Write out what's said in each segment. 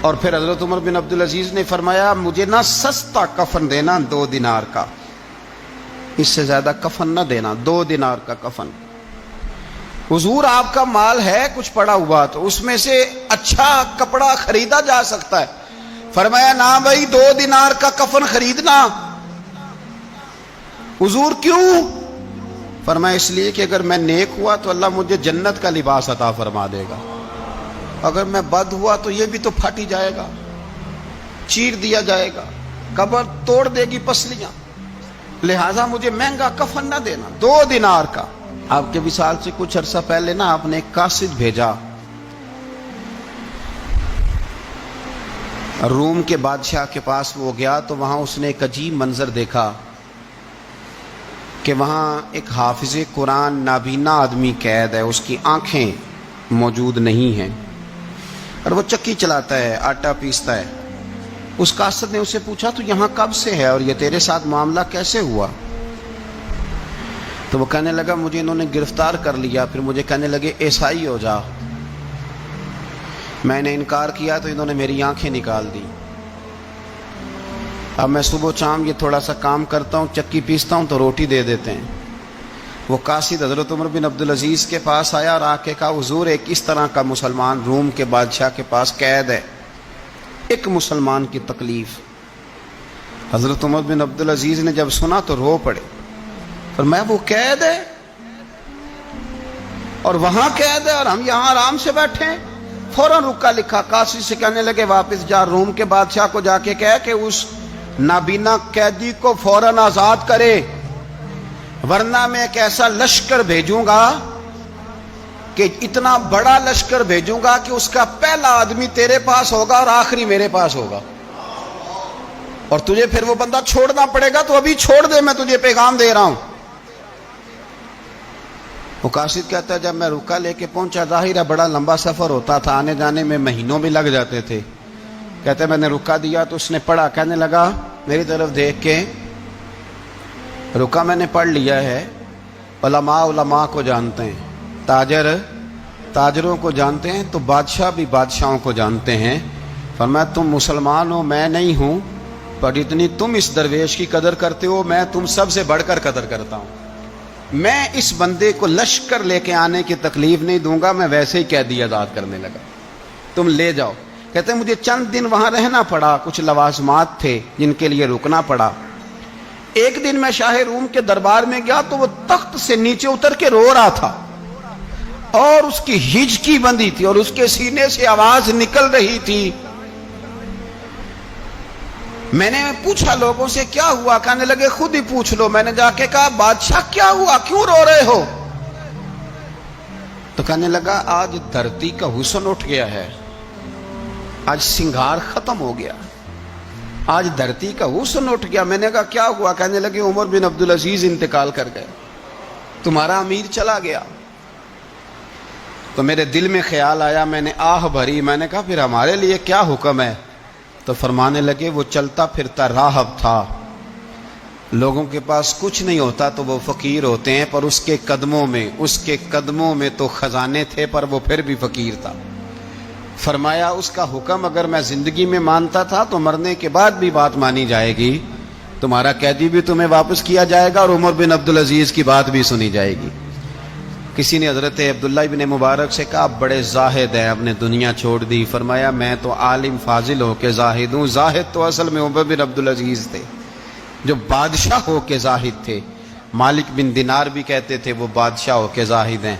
اور پھر حضرت عمر بن عبدالعزیز نے فرمایا مجھے نہ سستا کفن دینا 2 دینار کا، اس سے زیادہ کفن نہ دینا، 2 دینار کا کفن۔ حضور آپ کا مال ہے کچھ پڑا ہوا تو اس میں سے اچھا کپڑا خریدا جا سکتا ہے، فرمایا نہ بھائی 2 دینار کا کفن خریدنا۔ حضور کیوں؟ فرمایا اس لیے کہ اگر میں نیک ہوا تو اللہ مجھے جنت کا لباس عطا فرما دے گا، اگر میں بد ہوا تو یہ بھی تو پھٹ ہی جائے گا، چیر دیا جائے گا، قبر توڑ دے گی پسلیاں، لہذا مجھے مہنگا کفن نہ دینا، 2 دینار کا۔ آپ کے وصال سے کچھ عرصہ پہلے نا آپ نے ایک قاصد بھیجا، روم کے بادشاہ کے پاس وہ گیا تو وہاں اس نے ایک عجیب منظر دیکھا کہ وہاں ایک حافظ قرآن نابینا آدمی قید ہے، اس کی آنکھیں موجود نہیں ہیں اور وہ چکی چلاتا ہے، آٹا پیستا ہے۔ اس قاصد نے اسے پوچھا تو یہاں کب سے ہے اور یہ تیرے ساتھ معاملہ کیسے ہوا؟ تو وہ کہنے لگا مجھے انہوں نے گرفتار کر لیا، پھر مجھے کہنے لگے عیسائی ہو جا، میں نے انکار کیا تو انہوں نے میری آنکھیں نکال دی، اب میں صبح شام یہ تھوڑا سا کام کرتا ہوں، چکی پیستا ہوں تو روٹی دے دیتے ہیں۔ وہ قاصد حضرت عمر بن عبدالعزیز کے پاس آیا اور آ کے کہا حضور ایک اس طرح کا مسلمان روم کے بادشاہ کے پاس قید ہے، ایک مسلمان کی تکلیف۔ حضرت عمر بن عبدالعزیز نے جب سنا تو رو پڑے، فرمایا وہ قید ہے اور وہاں قید ہے اور ہم یہاں آرام سے بیٹھے ہیں۔ فوراً رکا لکھا قاصد سے کہنے لگے واپس جا، روم کے بادشاہ کو جا کے کہہ کہ اس نابینا قیدی کو فوراً آزاد کرے، ورنہ میں ایک ایسا لشکر بھیجوں گا کہ اتنا بڑا لشکر بھیجوں گا کہ اس کا پہلا آدمی تیرے پاس ہوگا اور آخری میرے پاس ہوگا، اور تجھے پھر وہ بندہ چھوڑنا پڑے گا، تو ابھی چھوڑ دے، میں تجھے پیغام دے رہا ہوں۔ وہ قاصد کہتا ہے جب میں رکا لے کے پہنچا، ظاہر ہے بڑا لمبا سفر ہوتا تھا، آنے جانے میں مہینوں بھی لگ جاتے تھے، کہتے میں نے رکا دیا تو اس نے پڑھا، کہنے لگا میری طرف دیکھ کے رکا میں نے پڑھ لیا ہے، علماء علماء کو جانتے ہیں، تاجر تاجروں کو جانتے ہیں، تو بادشاہ بھی بادشاہوں کو جانتے ہیں۔ فرمایا تم مسلمان ہو میں نہیں ہوں، پر اتنی تم اس درویش کی قدر کرتے ہو میں تم سب سے بڑھ کر قدر کرتا ہوں، میں اس بندے کو لشکر لے کے آنے کی تکلیف نہیں دوں گا، میں ویسے ہی قیدی آزاد کرنے لگا، تم لے جاؤ۔ کہتے ہیں مجھے چند دن وہاں رہنا پڑا، کچھ لوازمات تھے جن کے لیے رکنا پڑا۔ ایک دن میں شاہ روم کے دربار میں گیا تو وہ تخت سے نیچے اتر کے رو رہا تھا اور اس کی ہچکی بندھی تھی اور اس کے سینے سے آواز نکل رہی تھی۔ میں نے پوچھا لوگوں سے کیا ہوا، کہنے لگے خود ہی پوچھ لو۔ میں نے جا کے کہا بادشاہ کیا ہوا، کیوں رو رہے ہو؟ تو کہنے لگا آج دھرتی کا حسن اٹھ گیا ہے، آج سنگار ختم ہو گیا، آج دھرتی کا حسن اٹھ گیا۔ میں نے کہا کیا ہوا؟ کہنے لگے عمر بن عبدالعزیز انتقال کر گئے، تمہارا امیر چلا گیا۔ تو میرے دل میں خیال آیا، میں نے آہ بھری، میں نے کہا پھر ہمارے لیے کیا حکم ہے؟ تو فرمانے لگے وہ چلتا پھرتا راہب تھا، لوگوں کے پاس کچھ نہیں ہوتا تو وہ فقیر ہوتے ہیں، پر اس کے قدموں میں تو خزانے تھے، پر وہ پھر بھی فقیر تھا۔ فرمایا اس کا حکم اگر میں زندگی میں مانتا تھا تو مرنے کے بعد بھی بات مانی جائے گی، تمہارا قیدی بھی تمہیں واپس کیا جائے گا اور عمر بن عبدالعزیز کی بات بھی سنی جائے گی۔ کسی نے حضرت عبداللہ ابن مبارک سے کہا آپ بڑے زاہد ہیں، آپ نے دنیا چھوڑ دی۔ فرمایا میں تو عالم فاضل ہو کے زاہد ہوں، زاہد تو اصل میں عمر بن عبدالعزیز تھے جو بادشاہ ہو کے زاہد تھے۔ مالک بن دینار بھی کہتے تھے وہ بادشاہ ہو کے زاہد ہیں۔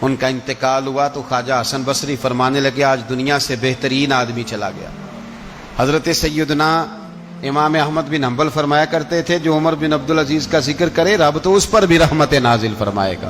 ان کا انتقال ہوا تو خواجہ حسن بصری فرمانے لگے آج دنیا سے بہترین آدمی چلا گیا۔ حضرت سیدنا امام احمد بن حنبل فرمایا کرتے تھے جو عمر بن عبدالعزیز کا ذکر کرے رب تو اس پر بھی رحمت نازل فرمائے گا۔